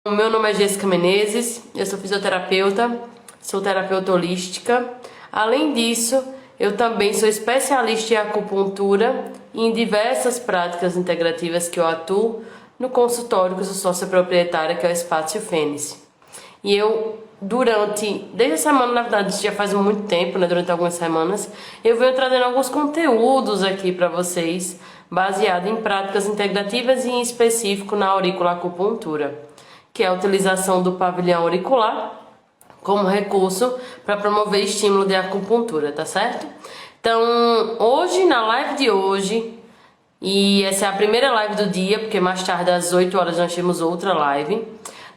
O meu nome é Jéssica Menezes, eu sou fisioterapeuta, sou terapeuta holística. Além disso, eu também sou especialista em acupuntura e em diversas práticas integrativas que eu atuo no consultório que eu sou sócia proprietária, que é o Espaço Fênix. E eu, desde a semana, na verdade, já faz muito tempo, né, durante algumas semanas, eu venho trazendo alguns conteúdos aqui para vocês, baseado em práticas integrativas e em específico na auriculoacupuntura, que é a utilização do pavilhão auricular como recurso para promover estímulo de acupuntura, tá certo? Então, hoje, na live de hoje, e essa é a primeira live do dia, porque mais tarde às 8 horas nós temos outra live.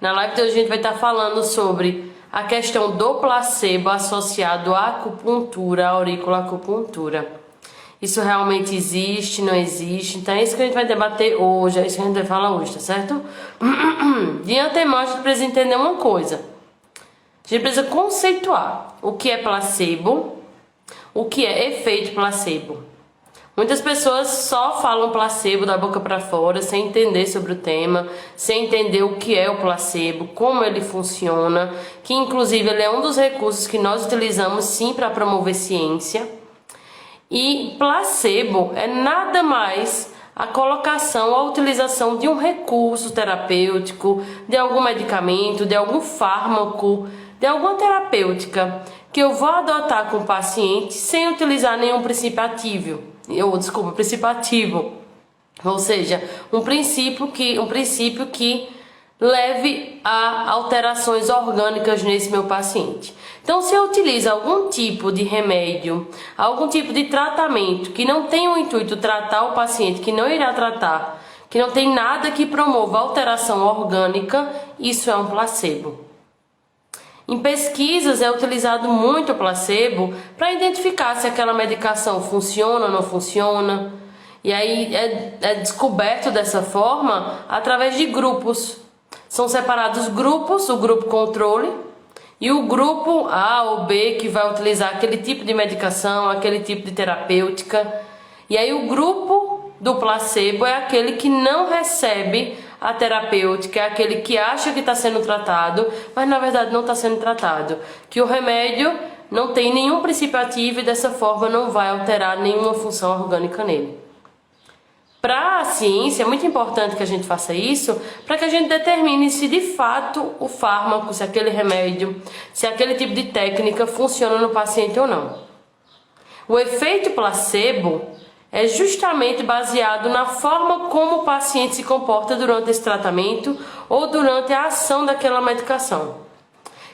Na live de hoje a gente vai estar falando sobre a questão do placebo associado à acupuntura, à auriculoacupuntura. Isso realmente existe, não existe? Então é isso que a gente vai debater hoje, é isso que a gente vai falar hoje, tá certo? De antemão a gente precisa entender uma coisa. A gente precisa conceituar o que é placebo, o que é efeito placebo. Muitas pessoas só falam placebo da boca para fora, sem entender sobre o tema, sem entender o que é o placebo, como ele funciona, que inclusive ele é um dos recursos que nós utilizamos sim para promover ciência. E placebo é nada mais a colocação, a utilização de um recurso terapêutico, de algum medicamento, de algum fármaco, de alguma terapêutica que eu vou adotar com o paciente sem utilizar nenhum princípio ativo. Princípio ativo. Ou seja, um princípio que leve a alterações orgânicas nesse meu paciente. Então, se eu utilizo algum tipo de remédio, algum tipo de tratamento que não tem o intuito de tratar o paciente, que não irá tratar, que não tem nada que promova alteração orgânica, isso é um placebo. Em pesquisas é utilizado muito o placebo para identificar se aquela medicação funciona ou não funciona. E aí é descoberto dessa forma através de grupos. São separados grupos, o grupo controle e o grupo A ou B que vai utilizar aquele tipo de medicação, aquele tipo de terapêutica. E aí o grupo do placebo é aquele que não recebe a terapêutica, é aquele que acha que está sendo tratado, mas na verdade não está sendo tratado. Que o remédio não tem nenhum princípio ativo e dessa forma não vai alterar nenhuma função orgânica nele. Para a ciência é muito importante que a gente faça isso, para que a gente determine se de fato o fármaco, se aquele remédio, se aquele tipo de técnica funciona no paciente ou não. O efeito placebo é justamente baseado na forma como o paciente se comporta durante esse tratamento ou durante a ação daquela medicação.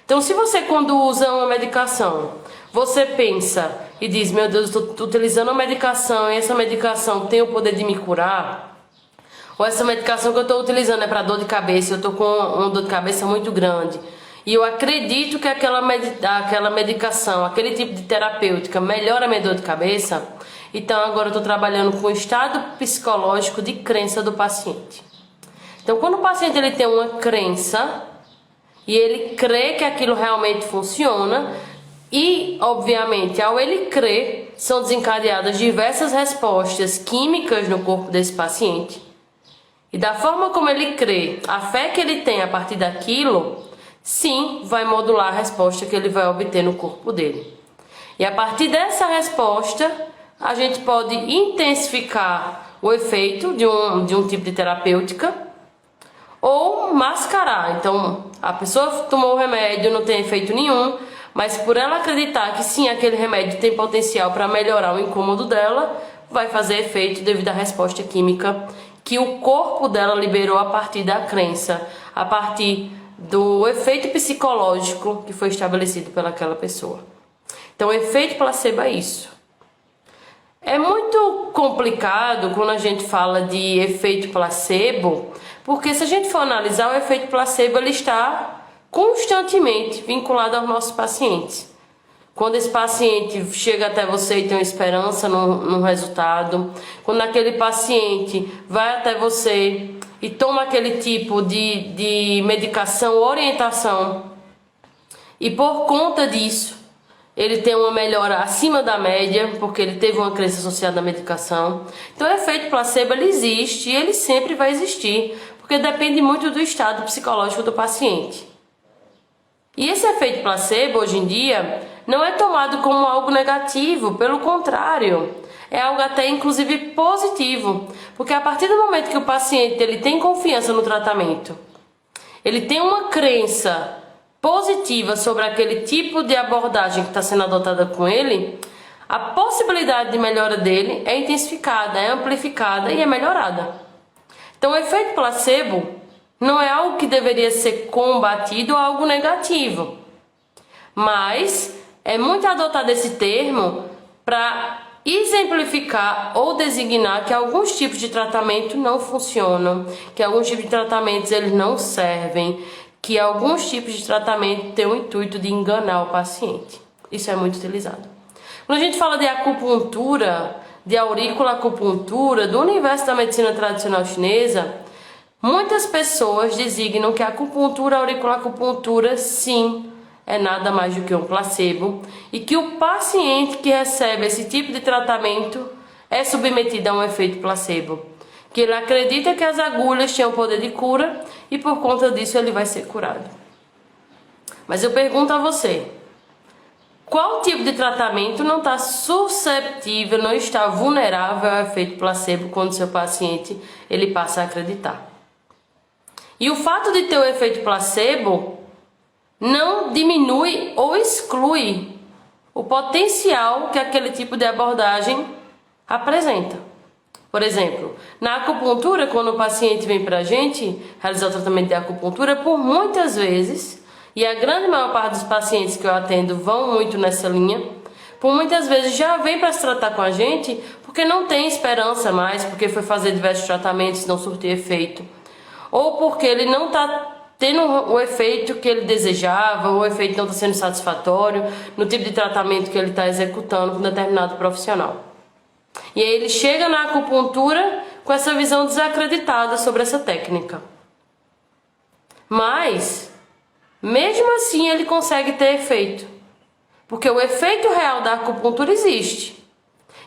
Então, se você, quando usa uma medicação, você pensa e diz, meu Deus, estou utilizando uma medicação e essa medicação tem o poder de me curar, ou essa medicação que eu estou utilizando é para dor de cabeça, eu estou com uma dor de cabeça muito grande, e eu acredito que aquela medicação, aquele tipo de terapêutica melhora a minha dor de cabeça, então agora eu estou trabalhando com o estado psicológico de crença do paciente. Então, quando o paciente ele tem uma crença e ele crê que aquilo realmente funciona, e, obviamente, ao ele crer, são desencadeadas diversas respostas químicas no corpo desse paciente. E da forma como ele crê, a fé que ele tem a partir daquilo, sim, vai modular a resposta que ele vai obter no corpo dele. E a partir dessa resposta, a gente pode intensificar o efeito de um tipo de terapêutica ou mascarar. Então, a pessoa tomou o remédio, não tem efeito nenhum, mas por ela acreditar que sim, aquele remédio tem potencial para melhorar o incômodo dela, vai fazer efeito devido à resposta química que o corpo dela liberou a partir da crença, a partir do efeito psicológico que foi estabelecido pelaquela pessoa. Então, o efeito placebo é isso. É muito complicado quando a gente fala de efeito placebo, porque se a gente for analisar, o efeito placebo ele está constantemente vinculado aos nossos pacientes. Quando esse paciente chega até você e tem uma esperança no resultado, quando aquele paciente vai até você e toma aquele tipo de medicação, orientação, e por conta disso ele tem uma melhora acima da média, porque ele teve uma crença associada à medicação. Então o efeito placebo ele existe e ele sempre vai existir, porque depende muito do estado psicológico do paciente. E esse efeito placebo, hoje em dia, não é tomado como algo negativo, pelo contrário, é algo até inclusive positivo, porque a partir do momento que o paciente ele tem confiança no tratamento, ele tem uma crença positiva sobre aquele tipo de abordagem que está sendo adotada com ele, a possibilidade de melhora dele é intensificada, é amplificada e é melhorada. Então o efeito placebo não é algo que deveria ser combatido ou algo negativo, mas é muito adotado esse termo para exemplificar ou designar que alguns tipos de tratamento não funcionam, que alguns tipos de tratamentos eles não servem, que alguns tipos de tratamento têm o intuito de enganar o paciente. Isso é muito utilizado. Quando a gente fala de acupuntura, de auriculoacupuntura, do universo da medicina tradicional chinesa, muitas pessoas designam que a acupuntura, a auriculoacupuntura, sim, é nada mais do que um placebo e que o paciente que recebe esse tipo de tratamento é submetido a um efeito placebo, que ele acredita que as agulhas têm o poder de cura e por conta disso ele vai ser curado. Mas eu pergunto a você, qual tipo de tratamento não está susceptível, não está vulnerável ao efeito placebo quando seu paciente ele passa a acreditar? E o fato de ter o efeito placebo não diminui ou exclui o potencial que aquele tipo de abordagem apresenta. Por exemplo, na acupuntura, quando o paciente vem para a gente realizar o tratamento de acupuntura, por muitas vezes, e a grande maior parte dos pacientes que eu atendo vão muito nessa linha, por muitas vezes já vem para se tratar com a gente porque não tem esperança mais, porque foi fazer diversos tratamentos e não surtiu efeito, ou porque ele não está tendo o efeito que ele desejava, ou o efeito não está sendo satisfatório no tipo de tratamento que ele está executando com determinado profissional. E aí ele chega na acupuntura com essa visão desacreditada sobre essa técnica. Mas, mesmo assim, ele consegue ter efeito. Porque o efeito real da acupuntura existe.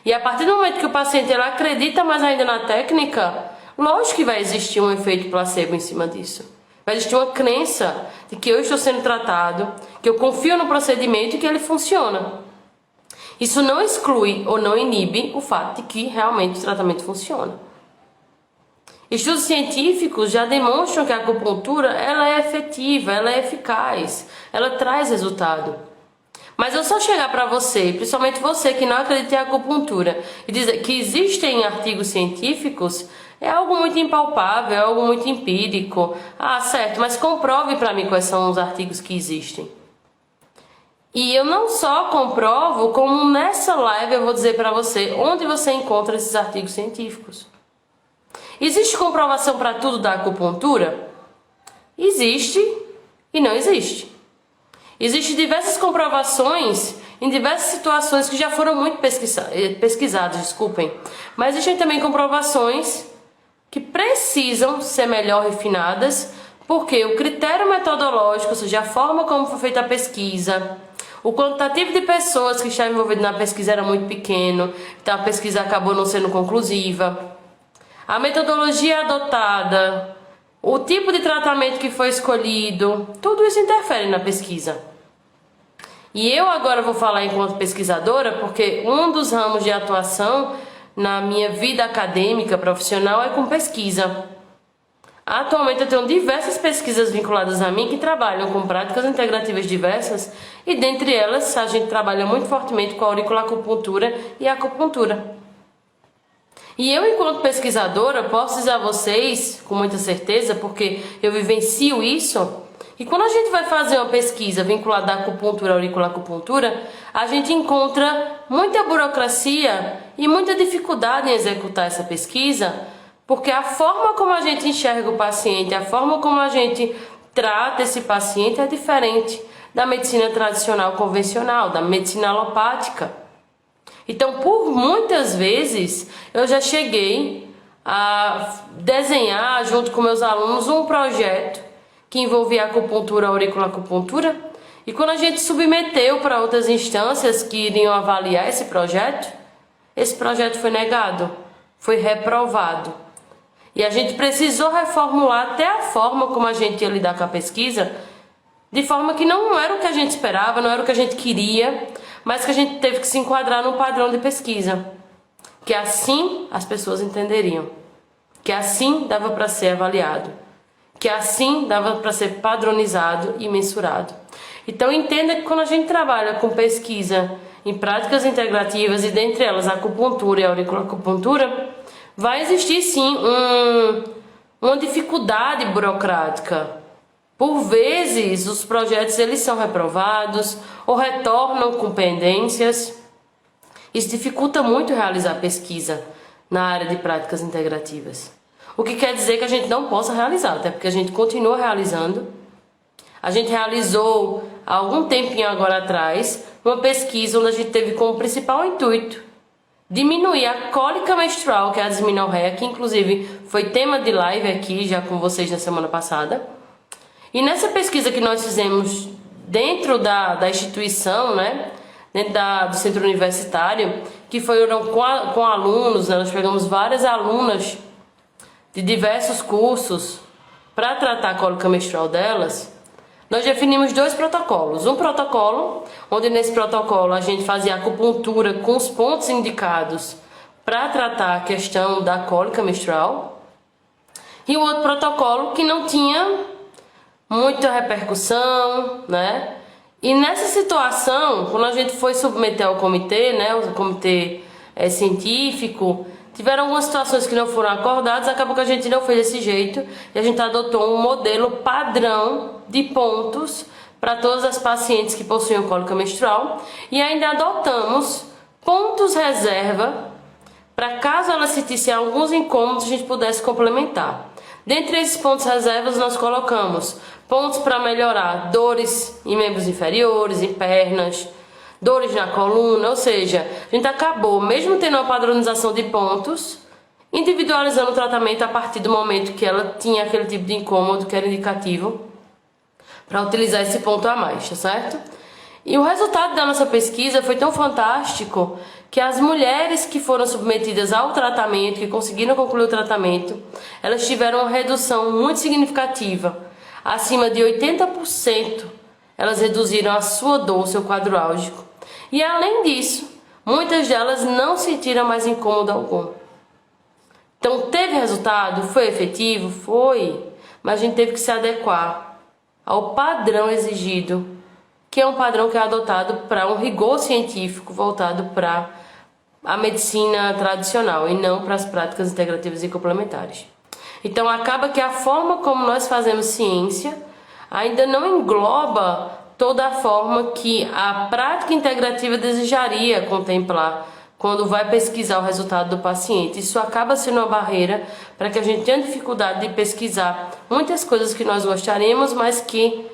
E a partir do momento que o paciente ele acredita mais ainda na técnica, lógico que vai existir um efeito placebo em cima disso. Vai existir uma crença de que eu estou sendo tratado, que eu confio no procedimento e que ele funciona. Isso não exclui ou não inibe o fato de que realmente o tratamento funciona. Estudos científicos já demonstram que a acupuntura ela é efetiva, ela é eficaz, ela traz resultado. Mas eu só chegar para você, principalmente você que não acredita em acupuntura, e dizer que existem artigos científicos, é algo muito impalpável, é algo muito empírico. Ah, certo, mas comprove para mim quais são os artigos que existem. E eu não só comprovo, como nessa live eu vou dizer para você onde você encontra esses artigos científicos. Existe comprovação para tudo da acupuntura? Existe e não existe. Existem diversas comprovações em diversas situações que já foram muito pesquisadas, desculpem. Mas existem também comprovações que precisam ser melhor refinadas, porque o critério metodológico, ou seja, a forma como foi feita a pesquisa, o quantitativo de pessoas que estavam envolvidas na pesquisa era muito pequeno, então a pesquisa acabou não sendo conclusiva. A metodologia adotada, o tipo de tratamento que foi escolhido, tudo isso interfere na pesquisa. E eu agora vou falar enquanto pesquisadora, porque um dos ramos de atuação na minha vida acadêmica profissional é com pesquisa. Atualmente eu tenho diversas pesquisas vinculadas a mim que trabalham com práticas integrativas diversas e dentre elas a gente trabalha muito fortemente com a auriculoacupuntura e a acupuntura. E eu, enquanto pesquisadora, posso dizer a vocês com muita certeza, porque eu vivencio isso, que quando a gente vai fazer uma pesquisa vinculada à acupuntura, à auriculoacupuntura, a gente encontra muita burocracia e muita dificuldade em executar essa pesquisa, porque a forma como a gente enxerga o paciente, a forma como a gente trata esse paciente é diferente da medicina tradicional convencional, da medicina alopática. Então, por muitas vezes, eu já cheguei a desenhar, junto com meus alunos, um projeto que envolvia acupuntura, auriculoacupuntura, e quando a gente submeteu para outras instâncias que iriam avaliar esse projeto foi negado, foi reprovado. E a gente precisou reformular até a forma como a gente ia lidar com a pesquisa, de forma que não era o que a gente esperava, não era o que a gente queria, mas que a gente teve que se enquadrar num padrão de pesquisa, que assim as pessoas entenderiam, que assim dava para ser avaliado, que assim dava para ser padronizado e mensurado. Então entenda que quando a gente trabalha com pesquisa em práticas integrativas, e dentre elas a acupuntura e a auriculoacupuntura, vai existir sim uma dificuldade burocrática. Por vezes os projetos eles são reprovados ou retornam com pendências. Isso dificulta muito realizar pesquisa na área de práticas integrativas. O que quer dizer que a gente não possa realizar, até porque a gente continua realizando. A gente realizou há algum tempinho agora atrás uma pesquisa onde a gente teve como principal intuito diminuir a cólica menstrual, que é a dismenorreia, que inclusive foi tema de live aqui já com vocês na semana passada. E nessa pesquisa que nós fizemos dentro da instituição, né, dentro do centro universitário, que foram com alunos, né, nós pegamos várias alunas de diversos cursos para tratar a cólica menstrual delas. Nós definimos 2 protocolos. Um protocolo, onde nesse protocolo a gente fazia acupuntura com os pontos indicados para tratar a questão da cólica menstrual. E o outro protocolo que não tinha muita repercussão, né? E nessa situação, quando a gente foi submeter ao comitê, né, o comitê científico, tiveram algumas situações que não foram acordadas, acabou que a gente não fez desse jeito e a gente adotou um modelo padrão de pontos para todas as pacientes que possuem cólica menstrual e ainda adotamos pontos reserva para caso elas sentissem alguns incômodos a gente pudesse complementar. Dentre esses pontos reservas nós colocamos pontos para melhorar dores em membros inferiores, em pernas, dores na coluna, ou seja, a gente acabou, mesmo tendo uma padronização de pontos, individualizando o tratamento a partir do momento que ela tinha aquele tipo de incômodo que era indicativo para utilizar esse ponto a mais, tá certo? E o resultado da nossa pesquisa foi tão fantástico que as mulheres que foram submetidas ao tratamento, que conseguiram concluir o tratamento, elas tiveram uma redução muito significativa, acima de 80%, elas reduziram a sua dor, o seu quadro álgico. E além disso, muitas delas não sentiram mais incômodo algum. Então teve resultado? Foi efetivo? Foi. Mas a gente teve que se adequar ao padrão exigido, que é um padrão que é adotado para um rigor científico voltado para a medicina tradicional e não para as práticas integrativas e complementares. Então acaba que a forma como nós fazemos ciência ainda não engloba toda a forma que a prática integrativa desejaria contemplar quando vai pesquisar o resultado do paciente. Isso acaba sendo uma barreira para que a gente tenha dificuldade de pesquisar muitas coisas que nós gostaríamos, mas que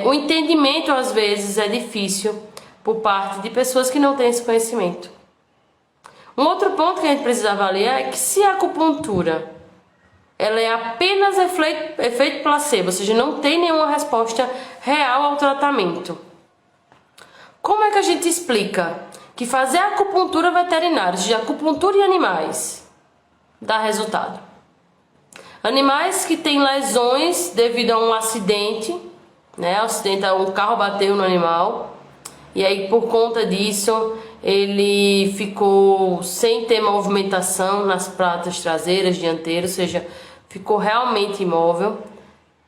o entendimento às vezes é difícil por parte de pessoas que não têm esse conhecimento. Um outro ponto que a gente precisa avaliar é que se a acupuntura ela é apenas efeito placebo, ou seja, não tem nenhuma resposta real ao tratamento. Como é que a gente explica que fazer acupuntura veterinária, ou seja, acupuntura em animais, dá resultado? Animais que têm lesões devido a um acidente, né? Um carro bateu no animal e aí por conta disso ele ficou sem ter movimentação nas patas traseiras, dianteiras, ou seja, ficou realmente imóvel.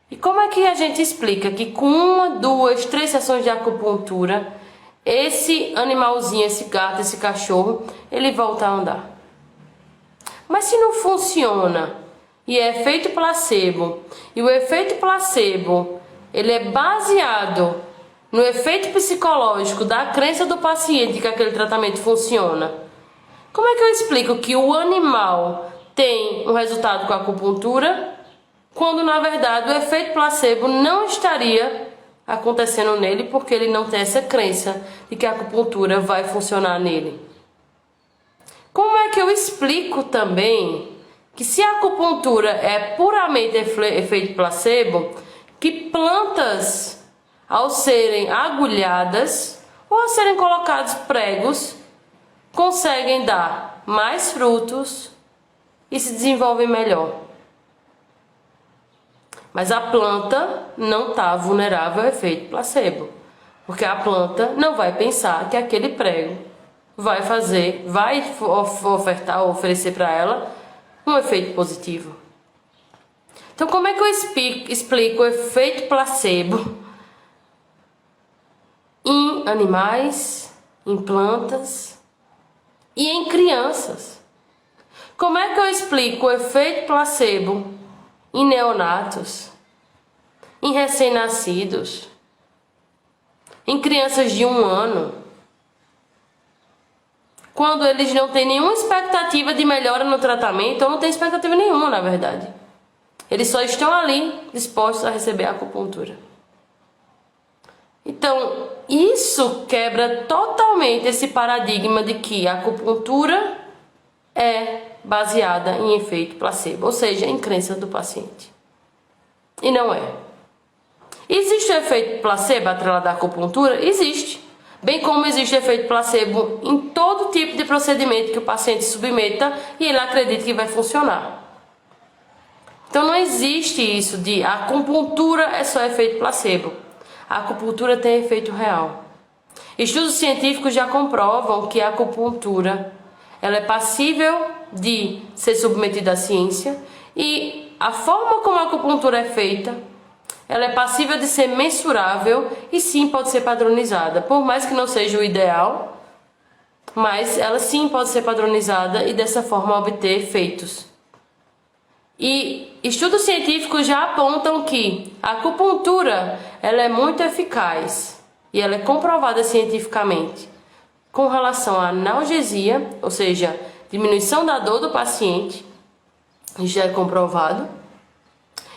E como é que a gente explica que com 1, 2, 3 sessões de acupuntura, esse animalzinho, esse gato, esse cachorro, ele volta a andar? Mas se não funciona e é efeito placebo, e o efeito placebo ele é baseado no efeito psicológico da crença do paciente que aquele tratamento funciona, como é que eu explico que o animal tem um resultado com a acupuntura, quando na verdade o efeito placebo não estaria acontecendo nele, porque ele não tem essa crença de que a acupuntura vai funcionar nele? Como é que eu explico também que se a acupuntura é puramente efeito placebo, que plantas, ao serem agulhadas ou ao serem colocados pregos, conseguem dar mais frutos, e se desenvolvem melhor. Mas a planta não está vulnerável ao efeito placebo, porque a planta não vai pensar que aquele prego vai ofertar ou oferecer para ela um efeito positivo. Então, como é que eu explico o efeito placebo em animais, em plantas e em crianças? Como é que eu explico o efeito placebo em neonatos, em recém-nascidos, em crianças de 1 ano, quando eles não têm nenhuma expectativa de melhora no tratamento, ou não tem expectativa nenhuma, na verdade. Eles só estão ali dispostos a receber a acupuntura. Então, isso quebra totalmente esse paradigma de que a acupuntura é baseada em efeito placebo, ou seja, em crença do paciente. E não é. Existe o efeito placebo atrelado à acupuntura? Existe. Bem como existe efeito placebo em todo tipo de procedimento que o paciente submeta e ele acredita que vai funcionar. Então não existe isso de a acupuntura é só efeito placebo. A acupuntura tem efeito real. Estudos científicos já comprovam que a acupuntura ela é passível de ser submetida à ciência e a forma como a acupuntura é feita, ela é passível de ser mensurável e sim pode ser padronizada. Por mais que não seja o ideal, mas ela sim pode ser padronizada e dessa forma obter efeitos. E estudos científicos já apontam que a acupuntura ela é muito eficaz e ela é comprovada cientificamente com relação à analgesia, ou seja, diminuição da dor do paciente, já é comprovado.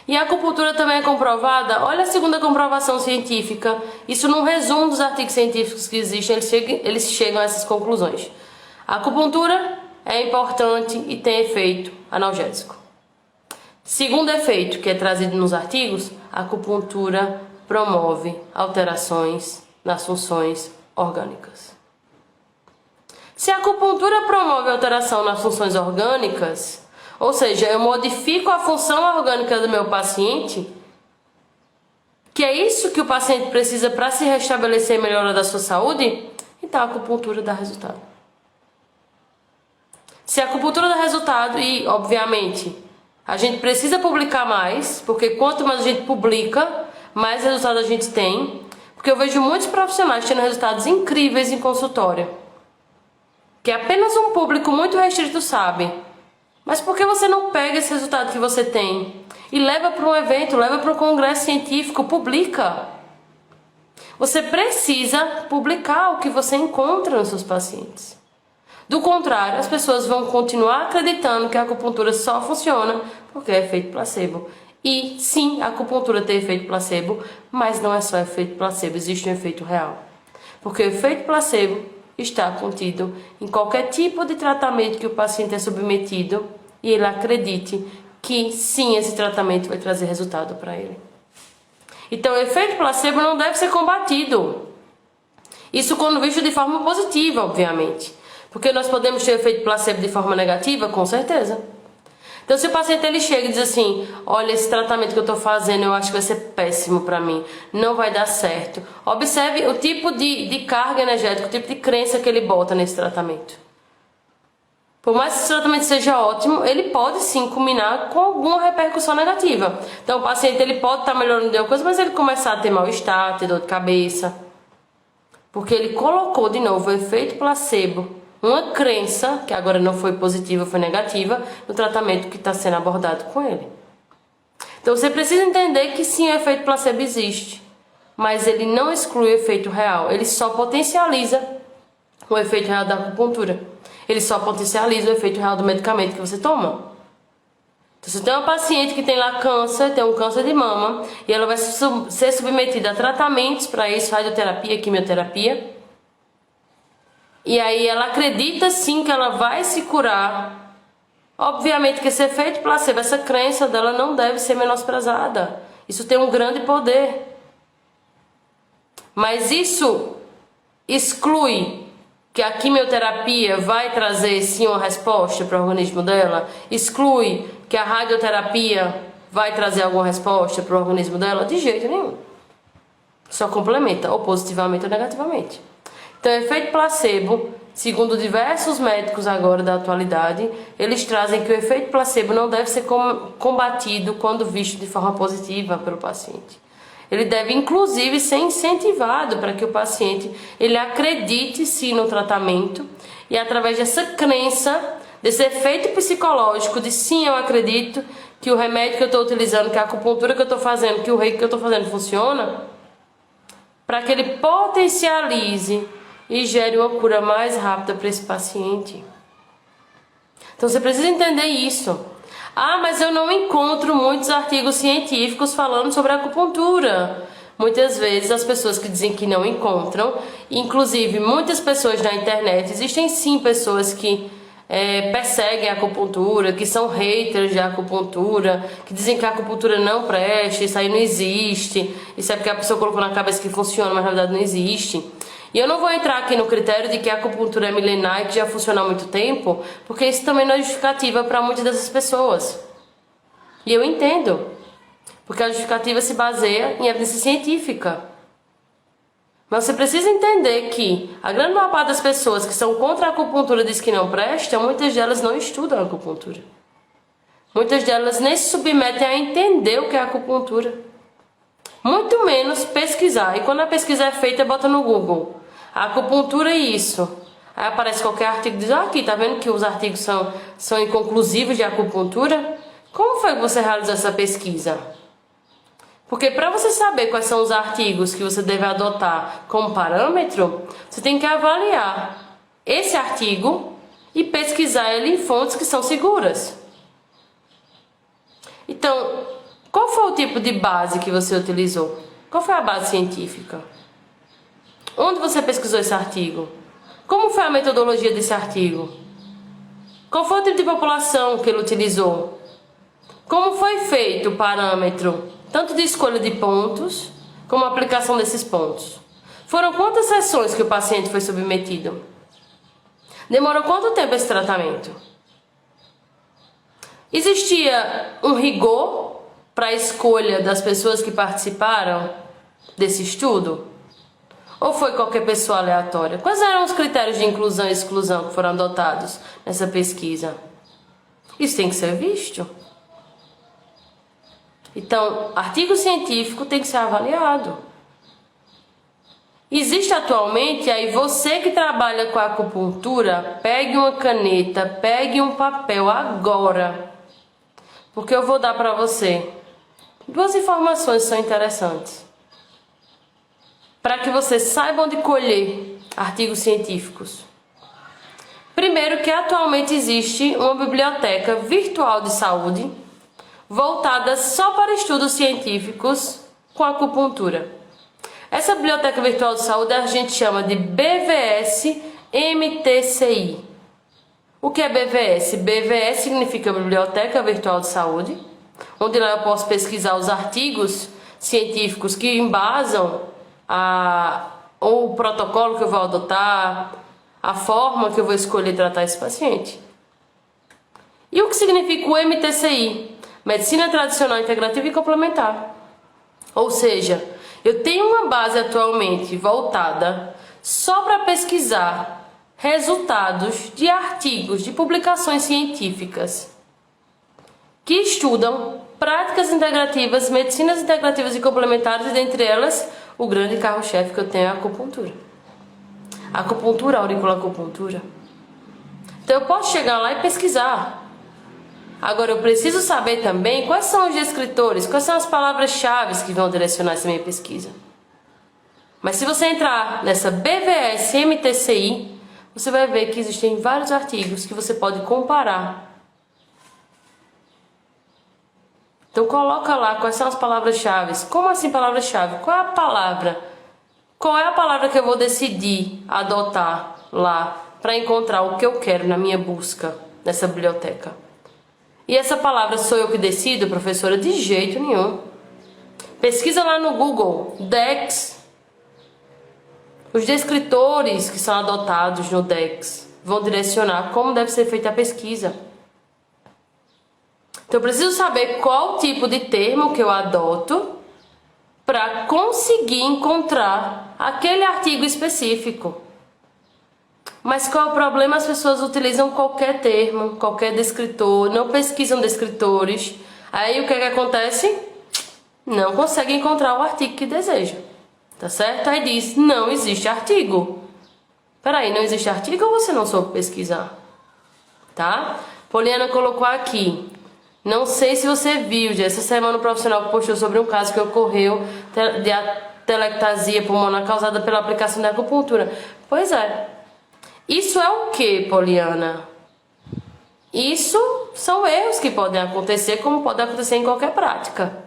E a acupuntura também é comprovada, olha a segunda comprovação científica, isso num resumo dos artigos científicos que existem, eles chegam a essas conclusões. A acupuntura é importante e tem efeito analgésico. Segundo efeito que é trazido nos artigos, a acupuntura promove alterações nas funções orgânicas. Se a acupuntura promove alteração nas funções orgânicas, ou seja, eu modifico a função orgânica do meu paciente, que é isso que o paciente precisa para se restabelecer e melhorar da sua saúde, então a acupuntura dá resultado. Se a acupuntura dá resultado, e obviamente a gente precisa publicar mais, porque quanto mais a gente publica, mais resultado a gente tem, porque eu vejo muitos profissionais tendo resultados incríveis em consultório, que apenas um público muito restrito sabe. Mas por que você não pega esse resultado que você tem e leva para um evento, leva para um congresso científico, publica? Você precisa publicar o que você encontra nos seus pacientes. Do contrário, as pessoas vão continuar acreditando que a acupuntura só funciona porque é efeito placebo. E sim, a acupuntura tem efeito placebo, mas não é só efeito placebo, existe um efeito real. Porque o efeito placebo está contido em qualquer tipo de tratamento que o paciente é submetido e ele acredite que sim, esse tratamento vai trazer resultado para ele. Então, o efeito placebo não deve ser combatido. Isso quando visto de forma positiva, obviamente. Porque nós podemos ter efeito placebo de forma negativa, com certeza. Então, se o paciente ele chega e diz assim, olha, esse tratamento que eu estou fazendo, eu acho que vai ser péssimo para mim, não vai dar certo. Observe o tipo de carga energética, o tipo de crença que ele bota nesse tratamento. Por mais que esse tratamento seja ótimo, ele pode sim culminar com alguma repercussão negativa. Então, o paciente ele pode estar melhorando de alguma coisa, mas ele começar a ter mal-estar, ter dor de cabeça. Porque ele colocou de novo o efeito placebo, uma crença, que agora não foi positiva, foi negativa, no tratamento que está sendo abordado com ele. Então você precisa entender que sim, o efeito placebo existe, mas ele não exclui o efeito real, ele só potencializa o efeito real da acupuntura. Ele só potencializa o efeito real do medicamento que você toma. Então, se tem uma paciente que tem lá câncer, tem um câncer de mama, e ela vai ser submetida a tratamentos para isso, radioterapia, quimioterapia, e aí ela acredita sim que ela vai se curar. Obviamente que esse efeito placebo, essa crença dela não deve ser menosprezada. Isso tem um grande poder. Mas isso exclui que a quimioterapia vai trazer sim uma resposta para o organismo dela? Exclui que a radioterapia vai trazer alguma resposta para o organismo dela? De jeito nenhum. Só complementa, ou positivamente ou negativamente. Então, efeito placebo, segundo diversos médicos agora da atualidade, eles trazem que o efeito placebo não deve ser combatido quando visto de forma positiva pelo paciente. Ele deve, inclusive, ser incentivado para que o paciente ele acredite sim no tratamento e, através dessa crença, desse efeito psicológico de sim, eu acredito que o remédio que eu estou utilizando, que a acupuntura que eu estou fazendo, que o reiki que eu estou fazendo funciona, para que ele potencialize e gere uma cura mais rápida para esse paciente. Então você precisa entender isso. Ah, mas eu não encontro muitos artigos científicos falando sobre acupuntura. Muitas vezes as pessoas que dizem que não encontram, inclusive muitas pessoas na internet, existem sim pessoas que perseguem a acupuntura, que são haters de acupuntura, que dizem que a acupuntura não presta, isso aí não existe, isso é porque a pessoa colocou na cabeça que funciona, mas na verdade não existe. E eu não vou entrar aqui no critério de que a acupuntura é milenar e que já funciona há muito tempo, porque isso também não é justificativa para muitas dessas pessoas. E eu entendo, porque a justificativa se baseia em evidência científica. Mas você precisa entender que a grande maior parte das pessoas que são contra a acupuntura diz que não presta, muitas delas não estudam a acupuntura. Muitas delas nem se submetem a entender o que é a acupuntura. Muito menos pesquisar. E quando a pesquisa é feita, bota no Google a acupuntura e isso. Aí aparece qualquer artigo e diz, aqui, tá vendo que os artigos são inconclusivos de acupuntura? Como foi que você realizou essa pesquisa? Porque para você saber quais são os artigos que você deve adotar como parâmetro, você tem que avaliar esse artigo e pesquisar ele em fontes que são seguras. Então, qual foi o tipo de base que você utilizou? Qual foi a base científica? Onde você pesquisou esse artigo? Como foi a metodologia desse artigo? Qual foi o tipo de população que ele utilizou? Como foi feito o parâmetro, tanto de escolha de pontos, como a aplicação desses pontos? Foram quantas sessões que o paciente foi submetido? Demorou quanto tempo esse tratamento? Existia um rigor para a escolha das pessoas que participaram desse estudo? Ou foi qualquer pessoa aleatória? Quais eram os critérios de inclusão e exclusão que foram adotados nessa pesquisa? Isso tem que ser visto. Então, artigo científico tem que ser avaliado. Existe atualmente, aí você que trabalha com a acupuntura, pegue uma caneta, pegue um papel agora, porque eu vou dar para você duas informações que são interessantes, para que você saiba onde colher artigos científicos. Primeiro, que atualmente existe uma biblioteca virtual de saúde voltada só para estudos científicos com acupuntura. Essa biblioteca virtual de saúde a gente chama de BVS MTCI. O que é BVS? BVS significa Biblioteca Virtual de Saúde, onde lá eu posso pesquisar os artigos científicos que embasam ou o protocolo que eu vou adotar, a forma que eu vou escolher tratar esse paciente. E o que significa o MTCI? Medicina Tradicional Integrativa e Complementar. Ou seja, eu tenho uma base atualmente voltada só para pesquisar resultados de artigos, de publicações científicas que estudam práticas integrativas, medicinas integrativas e complementares, e dentre elas, o grande carro-chefe que eu tenho é a acupuntura. Acupuntura, auriculoacupuntura. Então eu posso chegar lá e pesquisar. Agora eu preciso saber também quais são os descritores, quais são as palavras-chave que vão direcionar essa minha pesquisa. Mas se você entrar nessa BVS MTCI, você vai ver que existem vários artigos que você pode comparar. Então coloca lá quais são as palavras-chave. Como assim palavra-chave? Qual é a palavra? Qual é a palavra que eu vou decidir adotar lá para encontrar o que eu quero na minha busca nessa biblioteca? E essa palavra sou eu que decido, professora? De jeito nenhum. Pesquisa lá no Google, DEX, Os descritores que são adotados no DEX vão direcionar como deve ser feita a pesquisa. Então eu preciso saber qual tipo de termo que eu adoto para conseguir encontrar aquele artigo específico. Mas qual é o problema? As pessoas utilizam qualquer termo, qualquer descritor, não pesquisam descritores. Aí o que acontece? Não consegue encontrar o artigo que deseja. Tá certo? Aí diz, não existe artigo. Peraí, não existe artigo ou você não soube pesquisar? Tá? Poliana colocou aqui. Não sei se você viu, já essa semana o profissional postou sobre um caso que ocorreu de atelectasia pulmonar causada pela aplicação da acupuntura. Pois é. Isso é o que, Poliana? Isso são erros que podem acontecer, como pode acontecer em qualquer prática.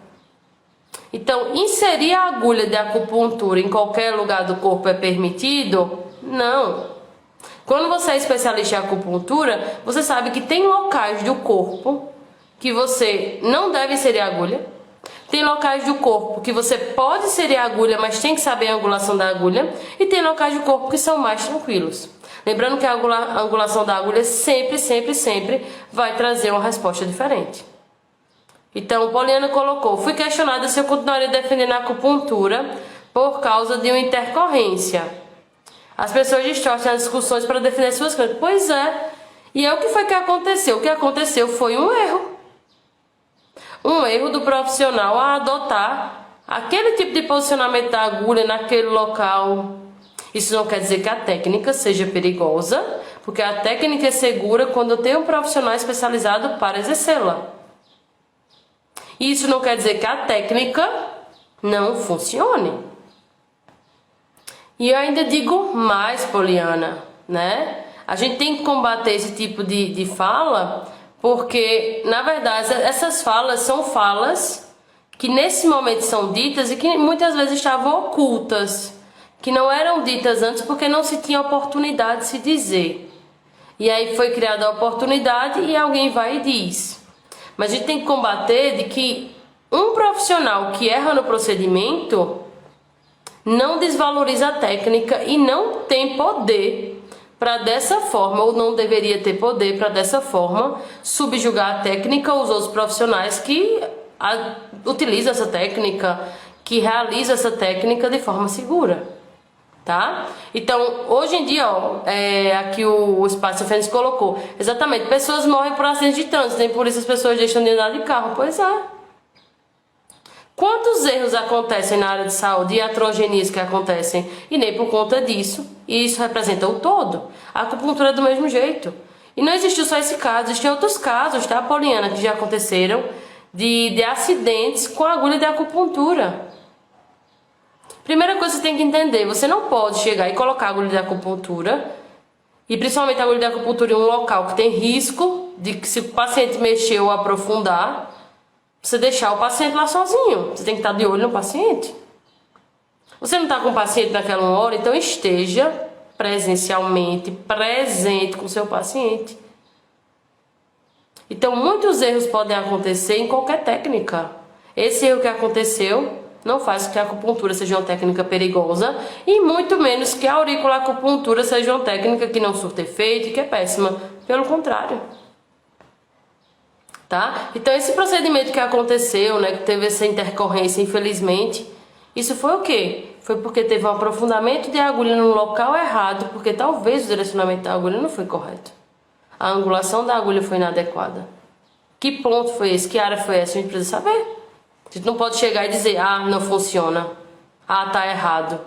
Então, inserir a agulha de acupuntura em qualquer lugar do corpo é permitido? Não. Quando você é especialista em acupuntura, você sabe que tem locais do corpo que você não deve inserir agulha. Tem locais do corpo que você pode inserir agulha, mas tem que saber a angulação da agulha. E tem locais do corpo que são mais tranquilos. Lembrando que a angulação da agulha sempre vai trazer uma resposta diferente. Então, Poliana colocou, fui questionada se eu continuaria defendendo a acupuntura por causa de uma intercorrência. As pessoas distorcem as discussões para defender suas coisas. Pois é. E é o que foi que aconteceu? O que aconteceu foi um erro. Um erro do profissional a adotar aquele tipo de posicionamento da agulha naquele local. Isso não quer dizer que a técnica seja perigosa, porque a técnica é segura quando eu tenho um profissional especializado para exercê-la. Isso não quer dizer que a técnica não funcione. E eu ainda digo mais, Poliana, né? A gente tem que combater esse tipo de fala, porque, na verdade, essas falas são falas que nesse momento são ditas e que muitas vezes estavam ocultas, que não eram ditas antes porque não se tinha oportunidade de se dizer. E aí foi criada a oportunidade e alguém vai e diz. Mas a gente tem que combater de que um profissional que erra no procedimento não desvaloriza a técnica e não tem poder para dessa forma, ou não deveria ter poder para dessa forma, subjugar a técnica aos outros profissionais que utilizam essa técnica, que realizam essa técnica de forma segura. Tá? Então, hoje em dia, ó, aqui o Espaço Fênix colocou, exatamente, pessoas morrem por acidente de trânsito, nem por isso as pessoas deixam de andar de carro. Pois é. Quantos erros acontecem na área de saúde e iatrogenias que acontecem e nem por conta disso, e isso representa o todo. A acupuntura é do mesmo jeito. E não existiu só esse caso, existem outros casos, tá, Poliana, que já aconteceram de acidentes com agulha de acupuntura. Primeira coisa que você tem que entender, você não pode chegar e colocar agulha de acupuntura, e principalmente a agulha de acupuntura em um local que tem risco de que, se o paciente mexer ou aprofundar, você deixar o paciente lá sozinho. Você tem que estar de olho no paciente. Você não está com o paciente naquela hora, então esteja presencialmente presente com o seu paciente. Então muitos erros podem acontecer em qualquer técnica. Esse erro que aconteceu não faz com que a acupuntura seja uma técnica perigosa e muito menos que a auriculoacupuntura seja uma técnica que não surte efeito e que é péssima. Pelo contrário. Tá? Então esse procedimento que aconteceu, né, que teve essa intercorrência, infelizmente, isso foi o quê? Foi porque teve um aprofundamento de agulha no local errado, porque talvez o direcionamento da agulha não foi correto. A angulação da agulha foi inadequada. Que ponto foi esse? Que área foi essa? A gente precisa saber. A gente não pode chegar e dizer, ah, não funciona, ah, tá errado.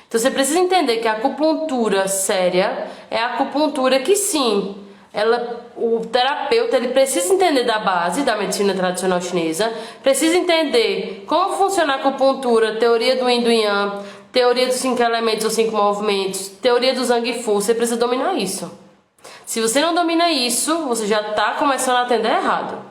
Então você precisa entender que a acupuntura séria é a acupuntura que sim, o terapeuta ele precisa entender da base da medicina tradicional chinesa, precisa entender como funciona a acupuntura, teoria do Yin do Yang, teoria dos 5 elementos ou 5 movimentos, teoria do Zhang Fu, você precisa dominar isso. Se você não domina isso, você já está começando a atender errado.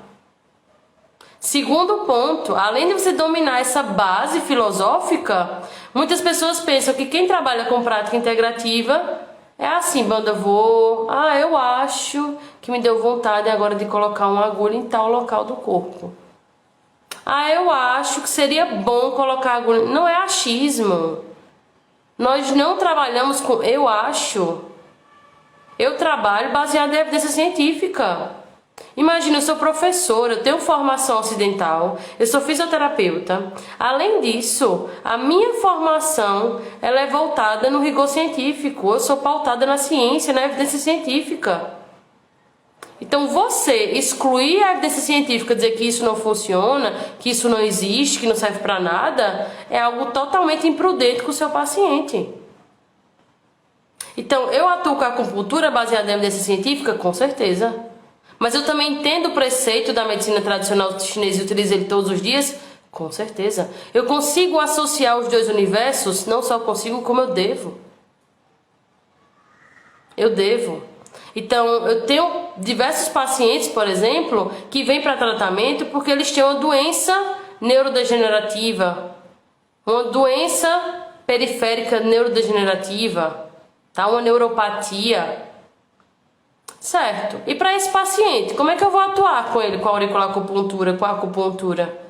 Segundo ponto, além de você dominar essa base filosófica, muitas pessoas pensam que quem trabalha com prática integrativa é assim, banda vô, eu acho que me deu vontade agora de colocar uma agulha em tal local do corpo. Eu acho que seria bom colocar agulha. Não é achismo. Nós não trabalhamos com eu acho. Eu trabalho baseado em evidência científica. Imagina, eu sou professora, eu tenho formação ocidental, eu sou fisioterapeuta. Além disso, a minha formação ela é voltada no rigor científico. Eu sou pautada na ciência, na evidência científica. Então você excluir a evidência científica, dizer que isso não funciona, que isso não existe, que não serve para nada, é algo totalmente imprudente com o seu paciente. Então, eu atuo com a acupuntura baseada em evidência científica? Com certeza. Mas eu também entendo o preceito da medicina tradicional chinesa e utilizo ele todos os dias? Com certeza. Eu consigo associar os dois universos? Não só consigo, como eu devo. Eu devo. Então, eu tenho diversos pacientes, por exemplo, que vêm para tratamento porque eles têm uma doença neurodegenerativa, uma doença periférica neurodegenerativa, tá? Uma neuropatia. Certo. E para esse paciente, como é que eu vou atuar com ele, com a auriculacupuntura, com a acupuntura?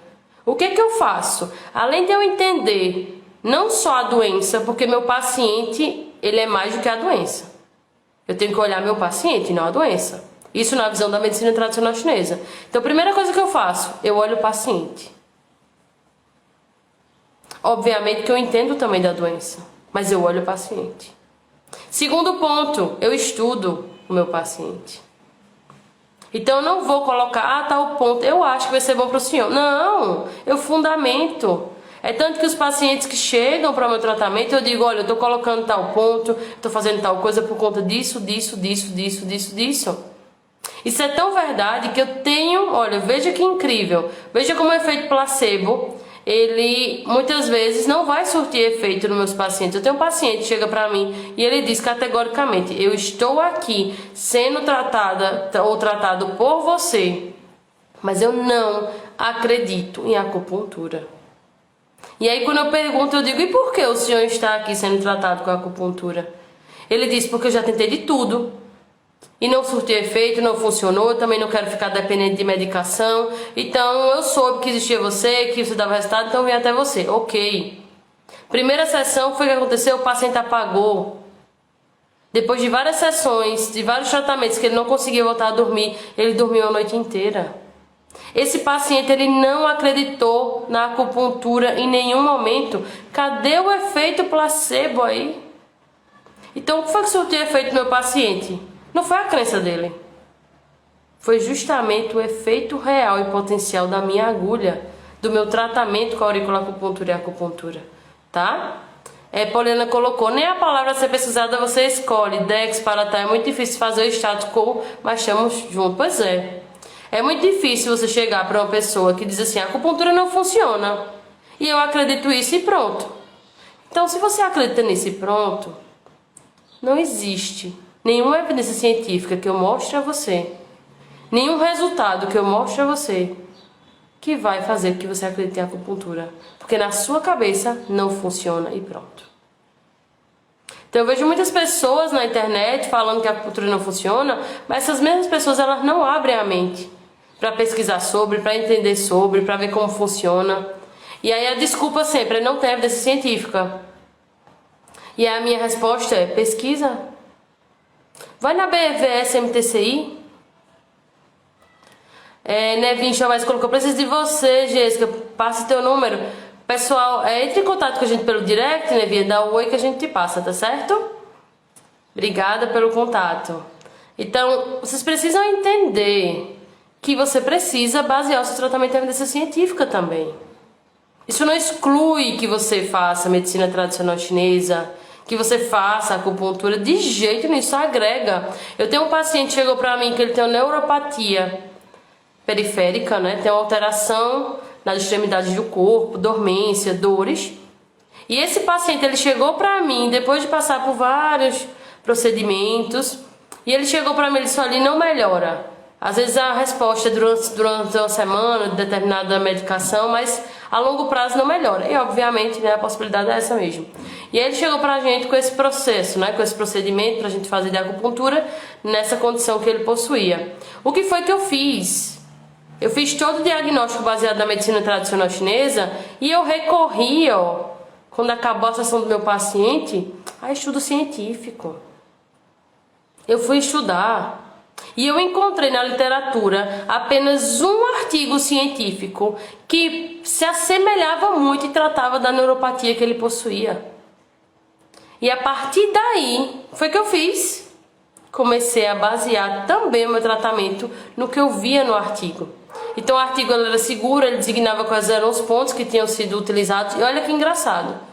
O que que eu faço? Além de eu entender não só a doença, porque meu paciente, ele é mais do que a doença. Eu tenho que olhar meu paciente, não a doença. Isso na visão da medicina tradicional chinesa. Então, a primeira coisa que eu faço, eu olho o paciente. Obviamente que eu entendo também da doença, mas eu olho o paciente. Segundo ponto, eu estudo o meu paciente. Então, eu não vou colocar, tal ponto, eu acho que vai ser bom para o senhor. Não, eu fundamento. É tanto que os pacientes que chegam para o meu tratamento, eu digo, olha, eu estou colocando tal ponto, estou fazendo tal coisa por conta disso. Isso é tão verdade que eu tenho, olha, veja que incrível. Veja como o efeito placebo, ele muitas vezes não vai surtir efeito nos meus pacientes. Eu tenho um paciente que chega para mim e ele diz categoricamente, eu estou aqui sendo tratada ou tratado por você, mas eu não acredito em acupuntura. E aí quando eu pergunto, eu digo, e por que o senhor está aqui sendo tratado com acupuntura? Ele diz, porque eu já tentei de tudo. E não surtiu efeito, não funcionou, eu também não quero ficar dependente de medicação. Então eu soube que existia você, que você dava resultado, então eu vim até você. Ok. Primeira sessão, foi o que aconteceu? O paciente apagou. Depois de várias sessões, de vários tratamentos que ele não conseguia voltar a dormir, ele dormiu a noite inteira. Esse paciente ele não acreditou na acupuntura em nenhum momento. Cadê o efeito placebo aí? Então o que foi que surtiu efeito no meu paciente? Não foi a crença dele. Foi justamente o efeito real e potencial da minha agulha, do meu tratamento com a auriculacupuntura e a acupuntura. Tá? Poliana colocou, nem a palavra a ser pesquisada você escolhe. Dex, Paratá, é muito difícil fazer o status quo, mas estamos juntos. Pois é. É muito difícil você chegar para uma pessoa que diz assim, a acupuntura não funciona. E eu acredito isso e pronto. Então, se você acredita nisso e pronto, não existe nenhuma evidência científica que eu mostre a você, nenhum resultado que eu mostre a você, que vai fazer que você acredite em acupuntura. Porque na sua cabeça não funciona e pronto. Então eu vejo muitas pessoas na internet falando que a acupuntura não funciona, mas essas mesmas pessoas elas não abrem a mente para pesquisar sobre, para entender sobre, para ver como funciona. E aí a desculpa sempre é não ter evidência científica. E a minha resposta é pesquisa. Vai na BVS MTCI. Nevin Chavez colocou, preciso de você, Jéssica, passe teu número. Pessoal, entre em contato com a gente pelo direct, Nevin, dá um oi que a gente te passa, tá certo? Obrigada pelo contato. Então, vocês precisam entender que você precisa basear o seu tratamento em evidência científica também. Isso não exclui que você faça medicina tradicional chinesa, que você faça acupuntura, de jeito nenhum, isso agrega. Eu tenho um paciente que chegou pra mim que ele tem uma neuropatia periférica, né? Tem uma alteração nas extremidades do corpo, dormência, dores. E esse paciente, ele chegou pra mim, depois de passar por vários procedimentos, e ele chegou pra mim e disse, olha, não melhora. Às vezes a resposta é durante uma semana de determinada medicação, mas a longo prazo não melhora. E obviamente, né, a possibilidade é essa mesmo. E aí ele chegou pra gente com esse processo, né, com esse procedimento pra gente fazer de acupuntura nessa condição que ele possuía. O que foi que eu fiz? Eu fiz todo o diagnóstico baseado na medicina tradicional chinesa e eu recorri, quando acabou a sessão do meu paciente, estudo científico. Eu fui estudar e eu encontrei na literatura apenas um artigo científico que se assemelhava muito e tratava da neuropatia que ele possuía. E a partir daí foi que eu fiz. Comecei a basear também o meu tratamento no que eu via no artigo. Então o artigo era seguro, ele designava quais eram os pontos que tinham sido utilizados. E olha que engraçado.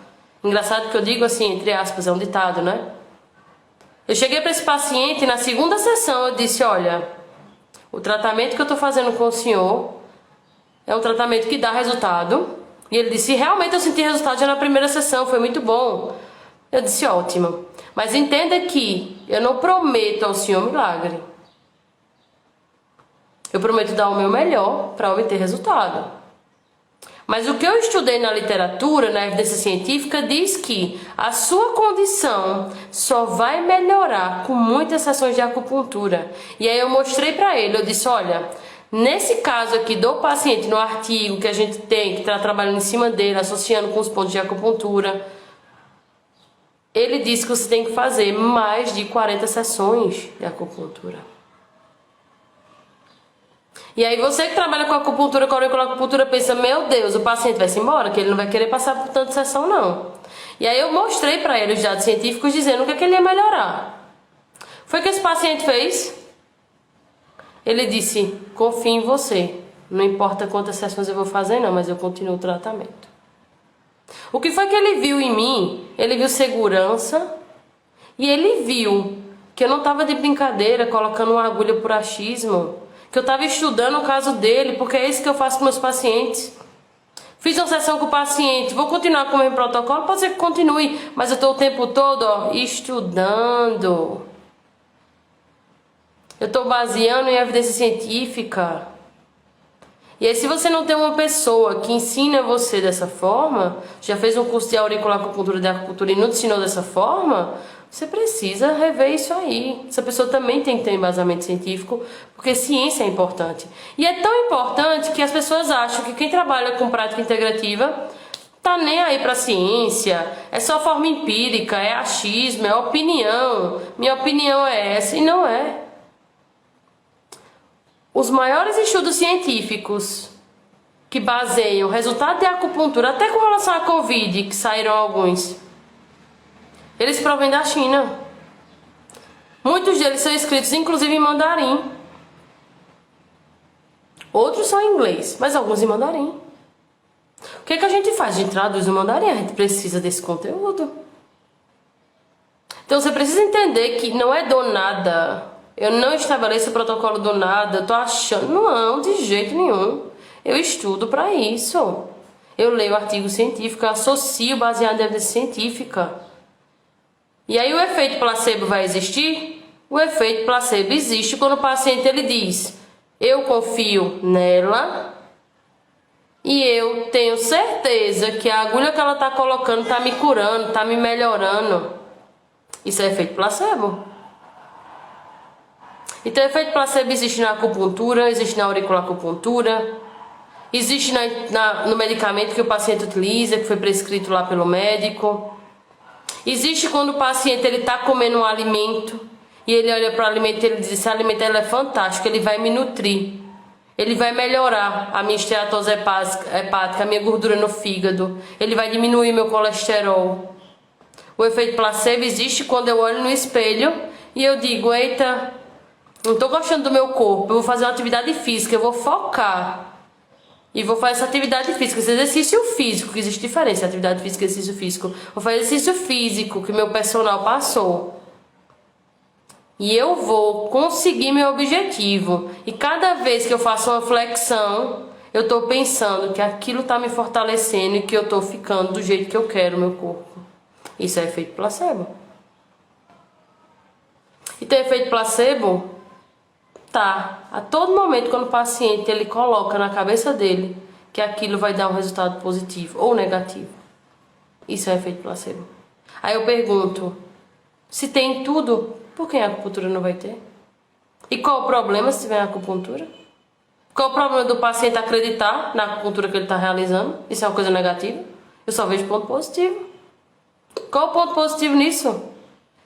Engraçado que eu digo assim, entre aspas, é um ditado, né? Eu cheguei para esse paciente e na segunda sessão eu disse, olha, o tratamento que eu estou fazendo com o senhor é um tratamento que dá resultado. E ele disse, realmente eu senti resultado já na primeira sessão, foi muito bom. Eu disse, ótimo. Mas entenda que eu não prometo ao senhor milagre. Eu prometo dar o meu melhor para obter resultado. Mas o que eu estudei na literatura, na evidência científica, diz que a sua condição só vai melhorar com muitas sessões de acupuntura. E aí eu mostrei para ele, eu disse, olha, nesse caso aqui do paciente, no artigo que a gente tem, que está trabalhando em cima dele, associando com os pontos de acupuntura, ele disse que você tem que fazer mais de 40 sessões de acupuntura. E aí você que trabalha com acupuntura, com auriculoacupuntura, pensa, meu Deus, o paciente vai se embora, que ele não vai querer passar por tanta sessão não. E aí eu mostrei para ele os dados científicos dizendo o que, é que ele ia melhorar. Foi o que esse paciente fez? Ele disse, confio em você, não importa quantas sessões eu vou fazer não, mas eu continuo o tratamento. O que foi que ele viu em mim? Ele viu segurança e ele viu que eu não estava de brincadeira colocando uma agulha por achismo, que eu estava estudando o caso dele, porque é isso que eu faço com meus pacientes. Fiz uma sessão com o paciente, vou continuar com o mesmo protocolo, pode ser que continue, mas eu estou o tempo todo estudando. Eu estou baseando em evidência científica. E aí se você não tem uma pessoa que ensina você dessa forma, já fez um curso de auriculoacupuntura, de acupuntura e não te ensinou dessa forma, você precisa rever isso aí. Essa pessoa também tem que ter embasamento científico, porque ciência é importante. E é tão importante que as pessoas acham que quem trabalha com prática integrativa tá nem aí pra ciência, é só forma empírica, é achismo, é opinião. Minha opinião é essa, e não é. Os maiores estudos científicos que baseiam o resultado de acupuntura, até com relação à Covid, que saíram alguns, eles provêm da China. Muitos deles são escritos inclusive em mandarim. Outros são em inglês, mas alguns em mandarim. O que é que a gente faz? A gente traduz no mandarim, a gente precisa desse conteúdo. Então você precisa entender que não é do nada. Eu não estabeleço o protocolo do nada, eu tô achando. Não, de jeito nenhum. Eu estudo para isso. Eu leio artigo científico, eu associo baseado em evidência científica. E aí o efeito placebo vai existir? O efeito placebo existe quando o paciente ele diz, eu confio nela e eu tenho certeza que a agulha que ela está colocando está me curando, está me melhorando. Isso é efeito placebo. Então o efeito placebo existe na acupuntura, existe na auriculoacupuntura, existe no medicamento que o paciente utiliza, que foi prescrito lá pelo médico. Existe quando o paciente está comendo um alimento e ele olha para o alimento e ele diz, esse alimento é fantástico, ele vai me nutrir, ele vai melhorar a minha esteatose hepática, a minha gordura no fígado, ele vai diminuir meu colesterol. O efeito placebo existe quando eu olho no espelho e eu digo, eita, não estou gostando do meu corpo, eu vou fazer uma atividade física, eu vou focar. E vou fazer essa atividade física, esse exercício físico, que existe diferença, atividade física e exercício físico. Vou fazer exercício físico que meu personal passou. E eu vou conseguir meu objetivo. E cada vez que eu faço uma flexão, eu estou pensando que aquilo está me fortalecendo e que eu estou ficando do jeito que eu quero meu corpo. Isso é efeito placebo. E tem efeito placebo? Tá, a todo momento quando o paciente ele coloca na cabeça dele que aquilo vai dar um resultado positivo ou negativo. Isso é efeito placebo. Aí eu pergunto, se tem tudo, por que a acupuntura não vai ter? E qual o problema se tiver acupuntura? Qual o problema do paciente acreditar na acupuntura que ele está realizando? Isso é uma coisa negativa? Eu só vejo ponto positivo. Qual o ponto positivo nisso?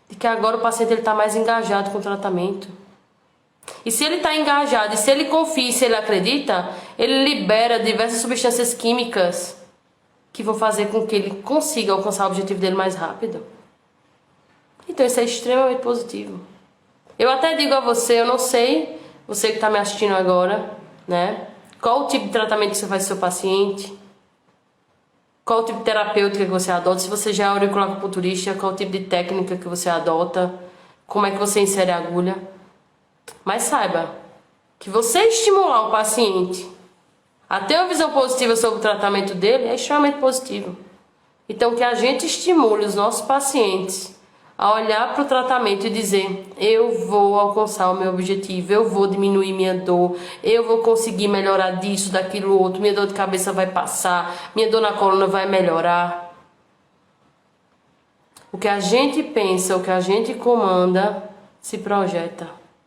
De que agora o paciente está mais engajado com o tratamento. E se ele está engajado, e se ele confia, e se ele acredita, ele libera diversas substâncias químicas que vão fazer com que ele consiga alcançar o objetivo dele mais rápido. Então isso é extremamente positivo. Eu até digo a você, eu não sei, você que está me assistindo agora, né? Qual o tipo de tratamento que você faz com seu paciente? Qual o tipo de terapêutica que você adota? Se você já é auriculoacupunturista, qual o tipo de técnica que você adota? Como é que você insere a agulha? Mas saiba que você estimular o paciente a ter uma visão positiva sobre o tratamento dele é extremamente positivo. Então que a gente estimule os nossos pacientes a olhar para o tratamento e dizer: eu vou alcançar o meu objetivo, eu vou diminuir minha dor, eu vou conseguir melhorar disso, daquilo outro, minha dor de cabeça vai passar, minha dor na coluna vai melhorar. O que a gente pensa, o que a gente comanda, se projeta.